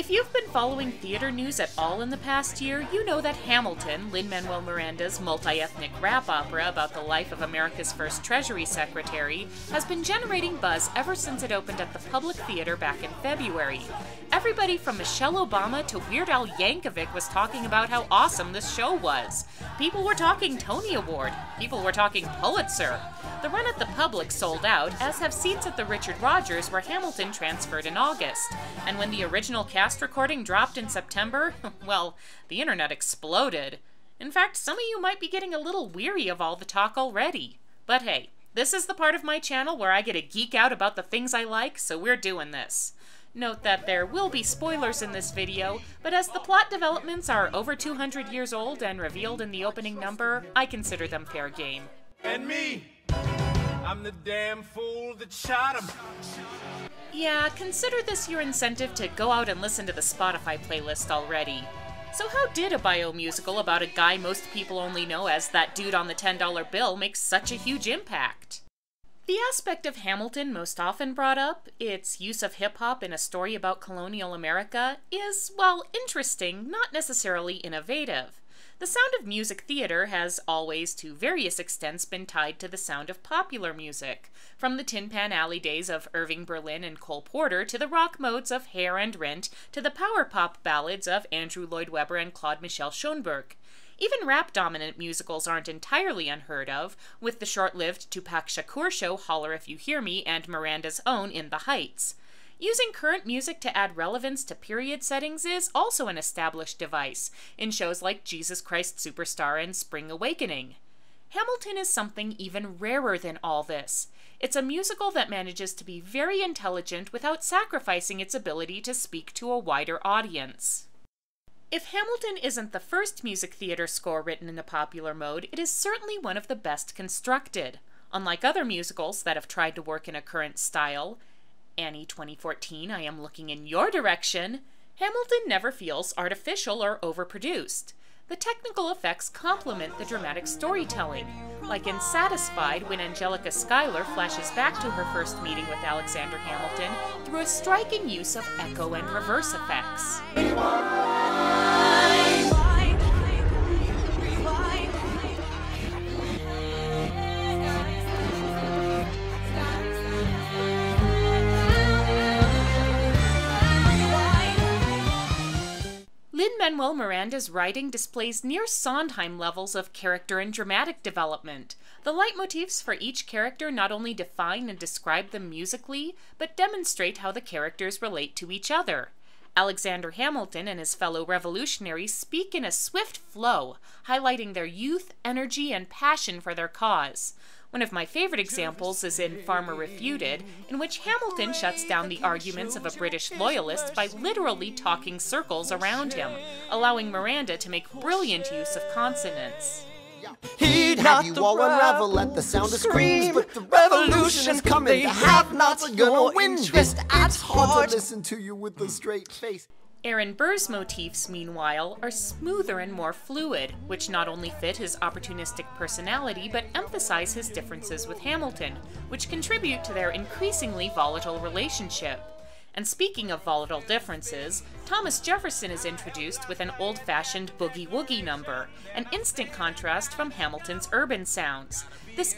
If you've been following theater news at all in the past year, you know that Hamilton, Lin-Manuel Miranda's multi-ethnic rap opera about the life of America's first Treasury Secretary, has been generating buzz ever since it opened at the Public Theater back in February. Everybody from Michelle Obama to Weird Al Yankovic was talking about how awesome this show was. People were talking Tony Award. People were talking Pulitzer. The run at the Public sold out, as have seats at the Richard Rodgers, where Hamilton transferred in August. And when the original cast recording dropped in September, well, the internet exploded. In fact, some of you might be getting a little weary of all the talk already. But hey, this is the part of my channel where I get to geek out about the things I like, so we're doing this. Note that there will be spoilers in this video, but as the plot developments are over 200 years old and revealed in the opening number, I consider them fair game. And me! I'm the damn fool that shot him. Yeah, consider this your incentive to go out and listen to the Spotify playlist already. So how did a biomusical about a guy most people only know as that dude on the $10 bill make such a huge impact? The aspect of Hamilton most often brought up, its use of hip-hop in a story about colonial America, is, well, interesting, not necessarily innovative. The sound of music theater has always, to various extents, been tied to the sound of popular music, from the Tin Pan Alley days of Irving Berlin and Cole Porter to the rock modes of Hair and Rent to the power pop ballads of Andrew Lloyd Webber and Claude Michel Schoenberg. Even rap-dominant musicals aren't entirely unheard of, with the short-lived Tupac Shakur show Holler If You Hear Me and Miranda's own In the Heights. Using current music to add relevance to period settings is also an established device, in shows like Jesus Christ Superstar and Spring Awakening. Hamilton is something even rarer than all this. It's a musical that manages to be very intelligent without sacrificing its ability to speak to a wider audience. If Hamilton isn't the first music theater score written in a popular mode, it is certainly one of the best constructed. Unlike other musicals that have tried to work in a current style, Annie 2014, I am looking in your direction, Hamilton never feels artificial or overproduced. The technical effects complement the dramatic storytelling, like in Satisfied when Angelica Schuyler flashes back to her first meeting with Alexander Hamilton through a striking use of echo and reverse effects. Lin-Manuel Miranda's writing displays near Sondheim levels of character and dramatic development. The leitmotifs for each character not only define and describe them musically, but demonstrate how the characters relate to each other. Alexander Hamilton and his fellow revolutionaries speak in a swift flow, highlighting their youth, energy, and passion for their cause. One of my favorite examples is in Farmer Refuted, in which Hamilton shuts down the arguments of a British loyalist by literally talking circles around him, allowing Miranda to make brilliant use of consonants. Heed not you all unravel at the sound of screams, but the revolution is coming. The have-nots are gonna win. Just it's hard to listen to you with a straight face. Aaron Burr's motifs, meanwhile, are smoother and more fluid, which not only fit his opportunistic personality, but emphasize his differences with Hamilton, which contribute to their increasingly volatile relationship. And speaking of volatile differences, Thomas Jefferson is introduced with an old-fashioned boogie-woogie number, an instant contrast from Hamilton's urban sounds. This